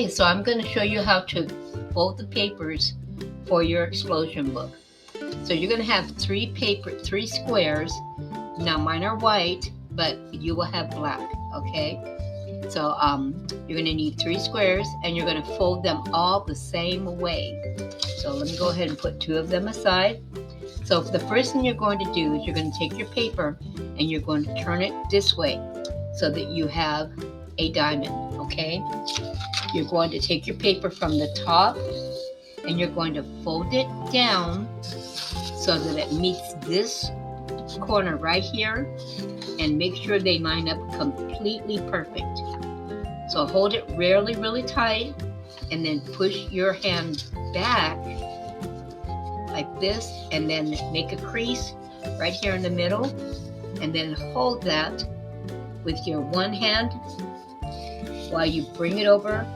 Okay, so I'm going to show you how to fold the papers for your explosion book. So you're going to have three squares. Now mine are white, but you will have black, okay? So you're going to need 3 squares, and you're going to fold them all the same way. So let me go ahead and put 2 of them aside. So the first thing you're going to do is you're going to take your paper and you're going to turn it this way so that you have a diamond, okay? You're going to take your paper from the top and you're going to fold it down so that it meets this corner right here, and make sure they line up completely perfect. So hold it really, really tight and then push your hand back like this, and then make a crease right here in the middle, and then hold that with your one hand while you bring it over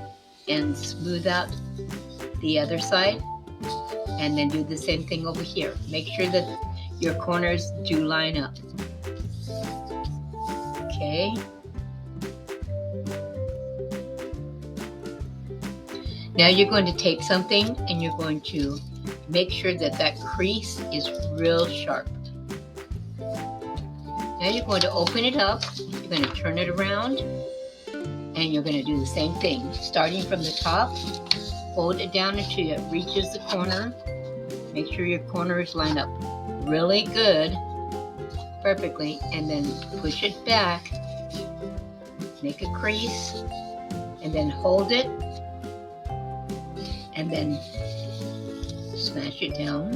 and smooth out the other side, and then do the same thing over here. Make sure that your corners do line up. Okay. Now you're going to take something and you're going to make sure that that crease is real sharp. Now you're going to open it up, you're going to turn it around, and you're going to do the same thing. Starting from the top, fold it down until it reaches the corner. Make sure your corners line up really good, perfectly, and then push it back, make a crease, and then hold it, and then smash it down.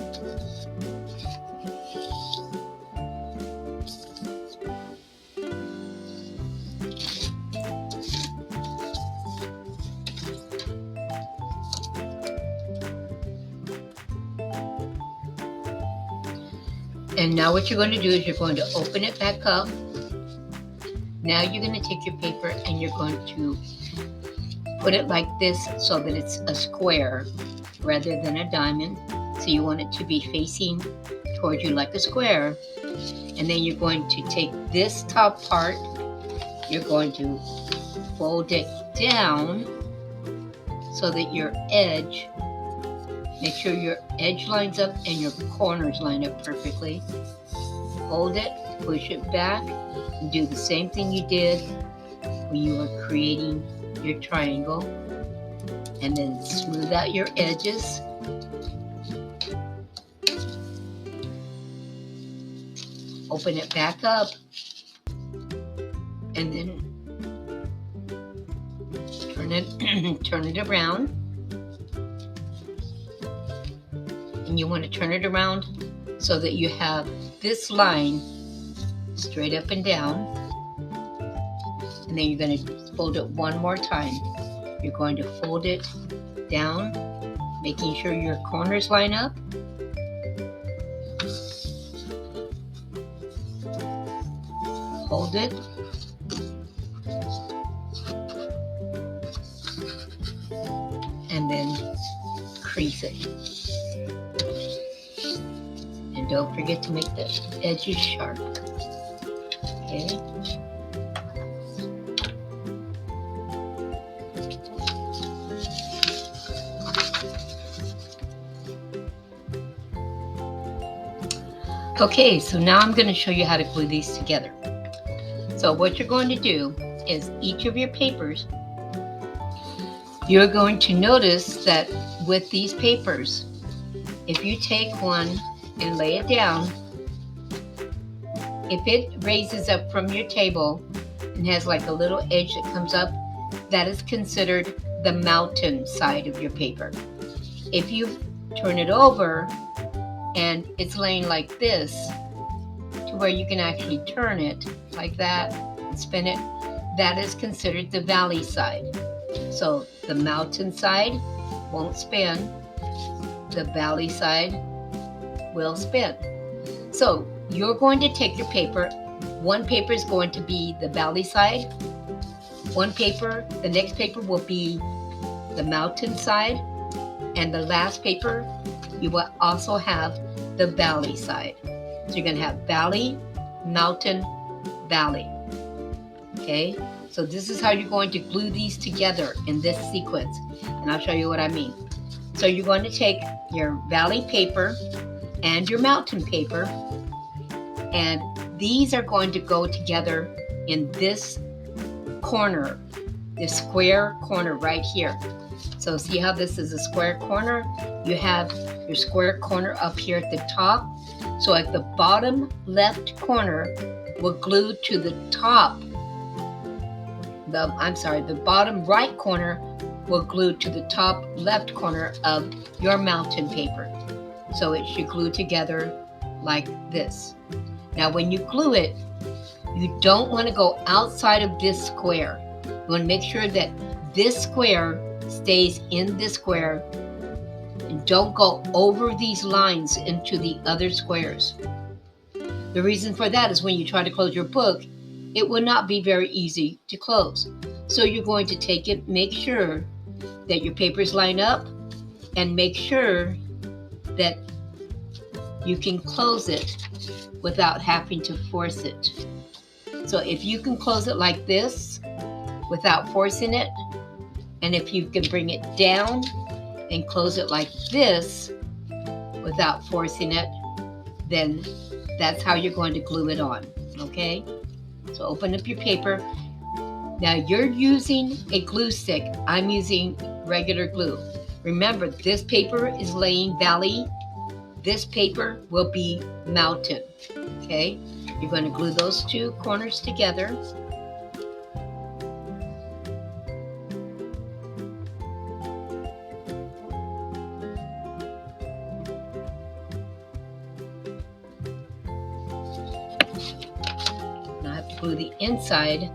And now what you're going to do is you're going to open it back up. Now you're going to take your paper and you're going to put it like this so that it's a square rather than a diamond. So you want it to be facing towards you like a square. And then you're going to take this top part, you're going to fold it down so that your edge, make sure your edge lines up and your corners line up perfectly. Hold it, push it back, and do the same thing you did when you were creating your triangle. And then smooth out your edges. Open it back up, and then turn it around. And you want to turn it around so that you have this line straight up and down. And then you're going to fold it one more time. You're going to fold it down, making sure your corners line up. Hold it. And then crease it. And don't forget to make the edges sharp. Okay. Okay, so now I'm going to show you how to glue these together. So what you're going to do is each of your papers, you're going to notice that with these papers, if you take one and lay it down, if it raises up from your table and has like a little edge that comes up, that is considered the mountain side of your paper. If you turn it over and it's laying like this, to where you can actually turn it like that and spin it, that is considered the valley side. So the mountain side won't spin, the valley side will spin. So you're going to take your paper, one paper is going to be the valley side, the next paper will be the mountain side, and the last paper you will also have the valley side. So you're going to have valley, mountain, valley. Okay, So this is how you're going to glue these together in this sequence. And I'll show you what I mean. So you're going to take your valley paper and your mountain paper, and these are going to go together in this corner, this square corner right here. So see how this is a square corner? You have your square corner up here at the top. So at the bottom left corner will glue to the top. The bottom right corner will glue to the top left corner of your mountain paper. So it should glue together like this. Now when you glue it, you don't want to go outside of this square. You want to make sure that this square stays in this square, and don't go over these lines into the other squares. The reason for that is when you try to close your book, it will not be very easy to close. So you're going to take it, make sure that your papers line up, and make sure that you can close it without having to force it. So if you can close it like this without forcing it, and if you can bring it down and close it like this without forcing it, then that's how you're going to glue it on, okay? So open up your paper. Now you're using a glue stick. I'm using regular glue. Remember, this paper is laying valley. This paper will be mountain, okay? You're going to glue those two corners together. Now I have to glue the inside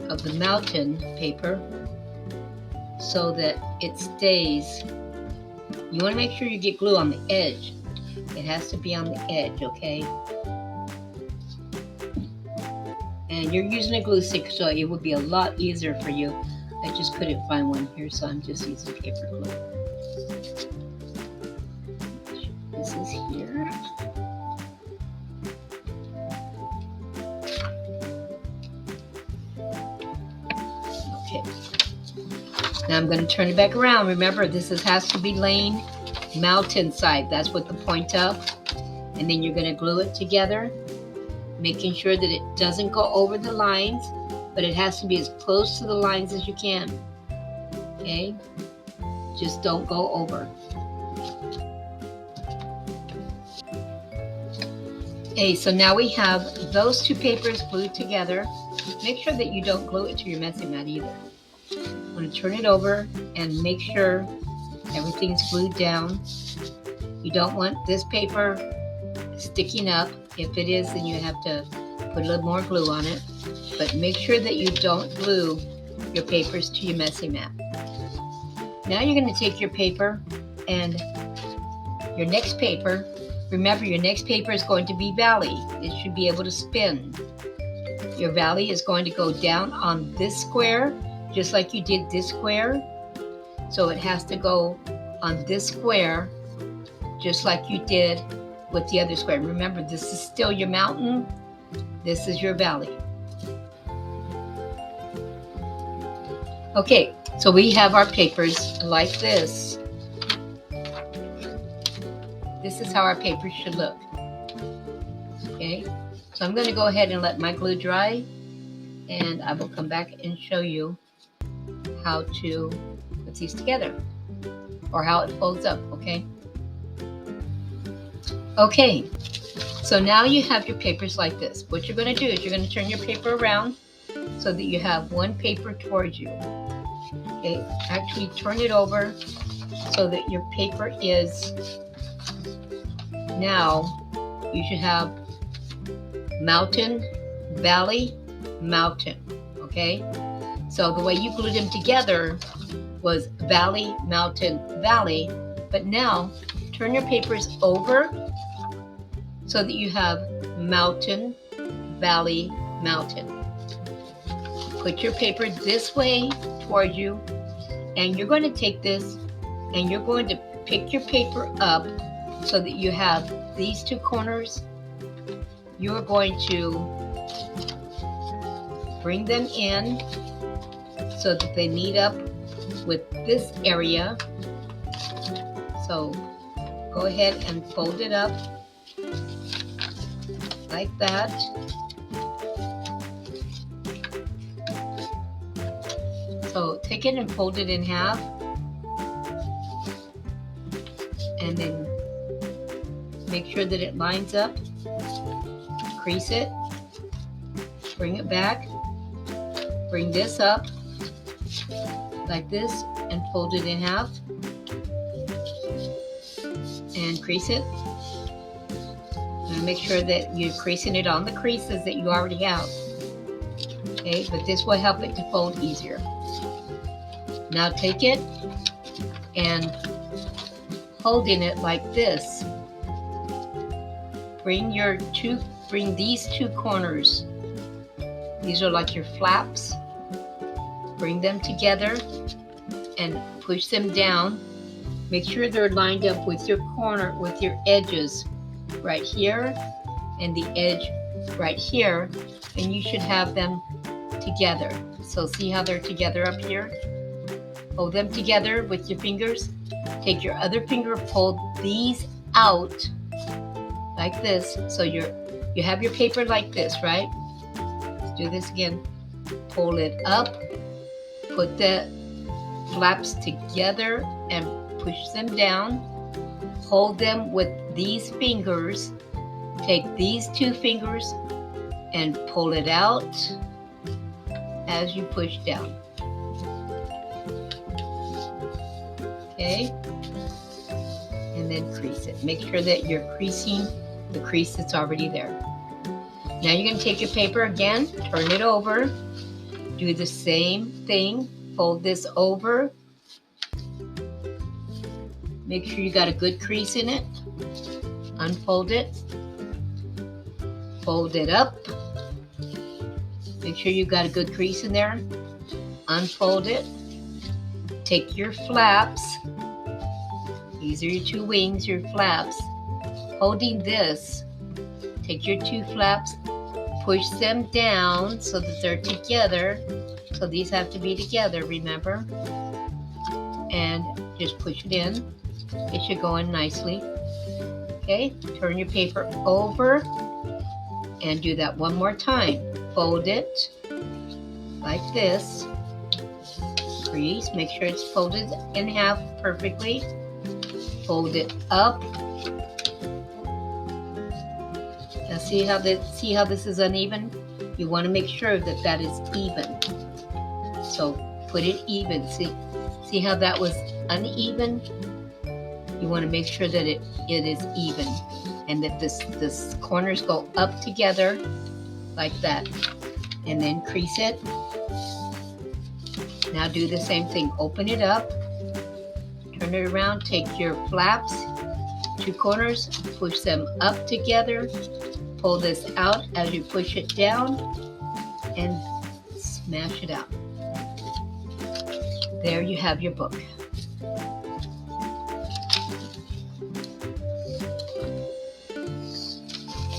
of the mountain paper so that it stays. You want to make sure you get glue on the edge. It has to be on the edge, okay? And you're using a glue stick, so it would be a lot easier for you. I just couldn't find one here, so I'm just using paper glue. This is here. Okay. Now I'm going to turn it back around. Remember, this has to be laying mountain side. That's what the point of. And then you're going to glue it together, making sure that it doesn't go over the lines, but it has to be as close to the lines as you can. Okay? Just don't go over. Okay, so now we have those two papers glued together. Make sure that you don't glue it to your messing mat either. I'm going to turn it over and make sure everything's glued down. You don't want this paper sticking up. If it is, then you have to put a little more glue on it. But make sure that you don't glue your papers to your messing mat. Now you're going to take your paper and your next paper. Remember, your next paper is going to be valley. It should be able to spin. Your valley is going to go down on this square, just like you did this square. So it has to go on this square, just like you did with the other square. Remember, this is still your mountain. This is your valley. Okay, so we have our papers like this. This is how our paper should look. Okay, so I'm going to go ahead and let my glue dry, and I will come back and show you how to put these together, or how it folds up, okay? Okay, so now you have your papers like this. What you're going to do is you're going to turn your paper around so that you have one paper towards you. Okay, actually turn it over so that your paper is, now you should have mountain, valley, mountain, okay? So the way you glued them together was valley, mountain, valley, but now turn your papers over so that you have mountain, valley, mountain. Put your paper this way toward you, and you're going to take this and you're going to pick your paper up so that you have these two corners. You're going to bring them in so that they meet up with this area. So go ahead and fold it up like that. So take it and fold it in half, and then make sure that it lines up. Crease it, bring it back, bring this up like this and fold it in half and crease it. And make sure that you're creasing it on the creases that you already have. Okay, but this will help it to fold easier. Now take it and holding it like this, bring these two corners. These are like your flaps. Bring them together and push them down. Make sure they're lined up with your edges right here and the edge right here, and you should have them together. So see how they're together up here? Hold them together with your fingers. Take your other finger, pull these out like this. So you have your paper like this, right? Let's do this again. Pull it up, put the flaps together and push them down. Hold them with these fingers. Take these two fingers and pull it out as you push down. Okay? And then crease it. Make sure that you're creasing the crease that's already there. Now you're going to take your paper again, turn it over, do the same thing, fold this over. Make sure you got a good crease in it. Unfold it. Fold it up. Make sure you got a good crease in there. Unfold it. Take your flaps. These are your two wings, your flaps. Holding this, take your two flaps, push them down so that they're together. So these have to be together, remember? And just push it in. It should go in nicely. Okay, turn your paper over and do that one more time. Fold it like this. Crease, make sure it's folded in half perfectly. Fold it up. Now see how this is uneven? You want to make sure that that is even. So put it even. See how that was uneven? You want to make sure that it is even, and that this corners go up together like that, and then crease it. Now do the same thing. Open it up, turn it around, take your flaps, two corners, push them up together, pull this out as you push it down, and smash it out. There you have your book.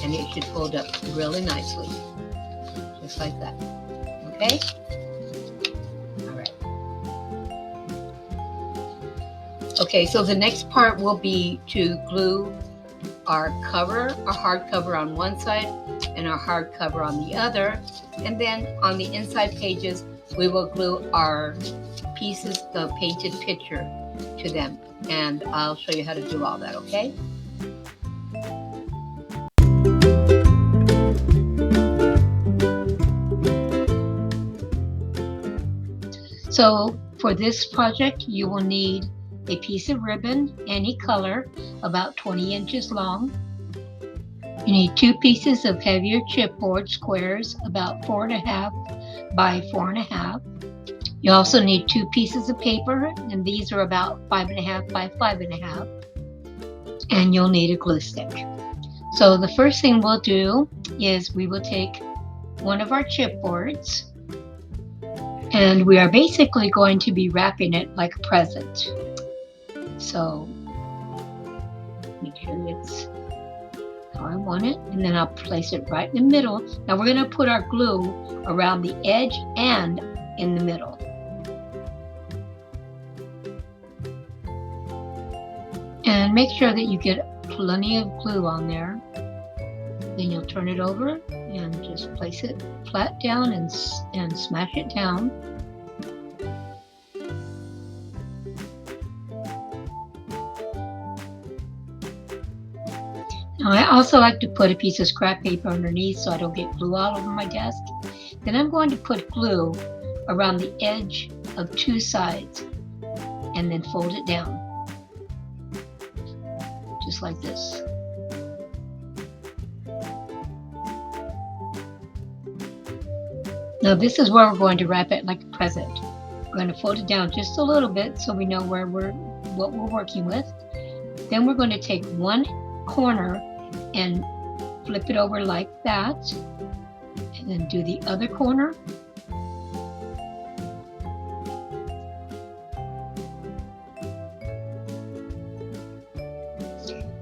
And it should fold up really nicely, just like that. Okay? All right. Okay, so the next part will be to glue our hardcover on one side and our hardcover on the other. And then on the inside pages, we will glue our pieces of painted picture to them. And I'll show you how to do all that, okay? So for this project, you will need a piece of ribbon, any color, about 20 inches long. You need 2 pieces of heavier chipboard squares, about 4.5 by 4.5. You also need 2 pieces of paper, and these are about 5.5 by 5.5. And you'll need a glue stick. So the first thing we'll do is we will take one of our chipboards, and we are basically going to be wrapping it like a present. So make sure it's I want it, and then I'll place it right in the middle. Now we're going to put our glue around the edge and in the middle. And make sure that you get plenty of glue on there. Then you'll turn it over and just place it flat down and smash it down. Now I also like to put a piece of scrap paper underneath so I don't get glue all over my desk. Then I'm going to put glue around the edge of two sides and then fold it down. Just like this. Now this is where we're going to wrap it like a present. We're going to fold it down just a little bit so we know what we're working with. Then we're going to take one corner and flip it over like that, and then do the other corner.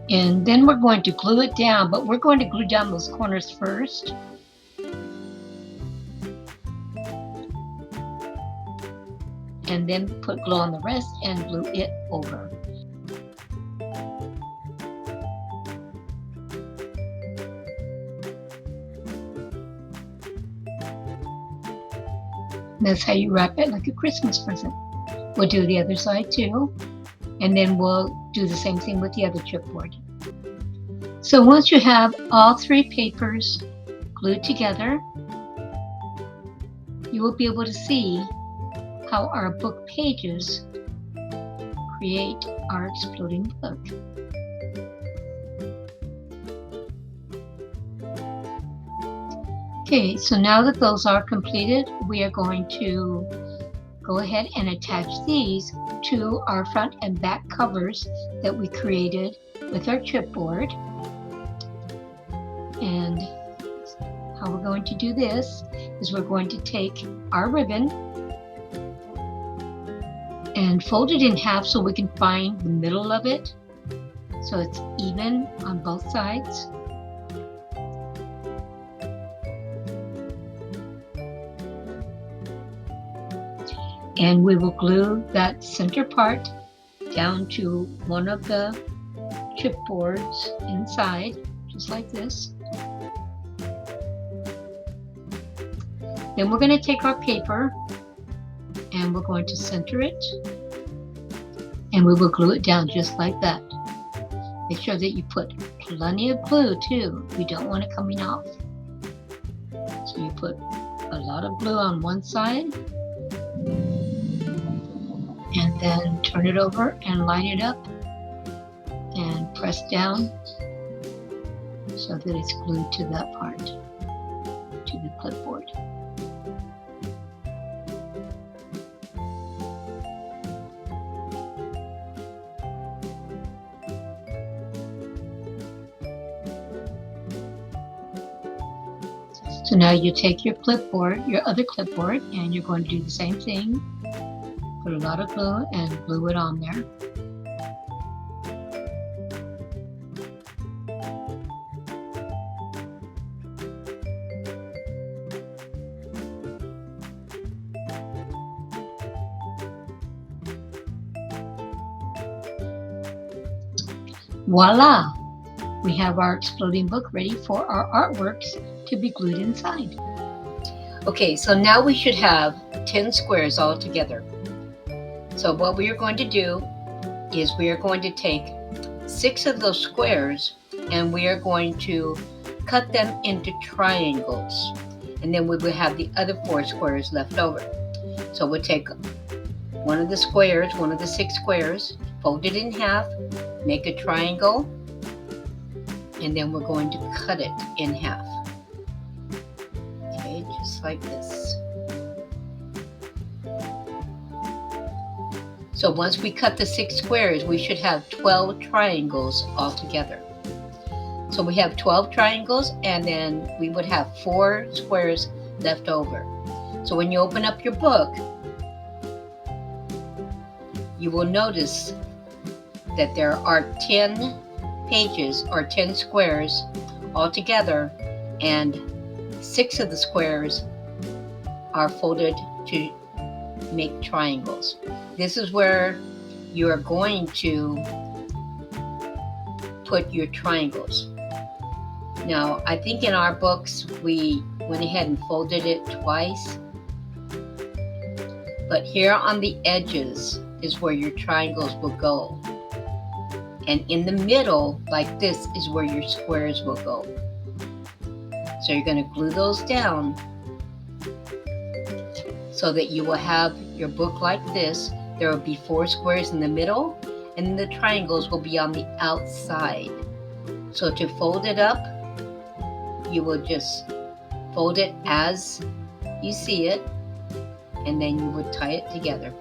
And then we're going to glue it down, but we're going to glue down those corners first. And then put glue on the rest and glue it over. That's how you wrap it, like a Christmas present. We'll do the other side too, and then we'll do the same thing with the other chipboard. So once you have all three papers glued together, you will be able to see how our book pages create our exploding book. Okay, so now that those are completed, we are going to go ahead and attach these to our front and back covers that we created with our chipboard. And how we're going to do this is we're going to take our ribbon and fold it in half so we can find the middle of it so it's even on both sides. And we will glue that center part down to one of the chipboards inside, just like this. Then we're going to take our paper and we're going to center it, and we will glue it down just like that. Make sure that you put plenty of glue too. You don't want it coming off. So you put a lot of glue on one side, and then turn it over and line it up and press down so that it's glued to that part, to the clipboard. So now you take your clipboard, your other clipboard, and you're going to do the same thing. Put a lot of glue and glue it on there. Voila! We have our exploding book ready for our artworks to be glued inside. Okay, so now we should have 10 squares all together. So what we are going to do is we are going to take 6 of those squares and we are going to cut them into triangles. And then we will have the other 4 squares left over. So we'll take one of the squares, one of the 6 squares, fold it in half, make a triangle, and then we're going to cut it in half. Okay, just like this. So once we cut the 6 squares, we should have 12 triangles altogether. So we have 12 triangles, and then we would have 4 squares left over. So when you open up your book, you will notice that there are 10 pages or 10 squares all together, and 6 of the squares are folded to make triangles. This is where you are going to put your triangles. Now, I think in our books we went ahead and folded it twice, but here on the edges is where your triangles will go. And in the middle, like this, is where your squares will go. So you're going to glue those down so that you will have your book like this. There will be 4 squares in the middle, and the triangles will be on the outside. So to fold it up, you will just fold it as you see it, and then you would tie it together.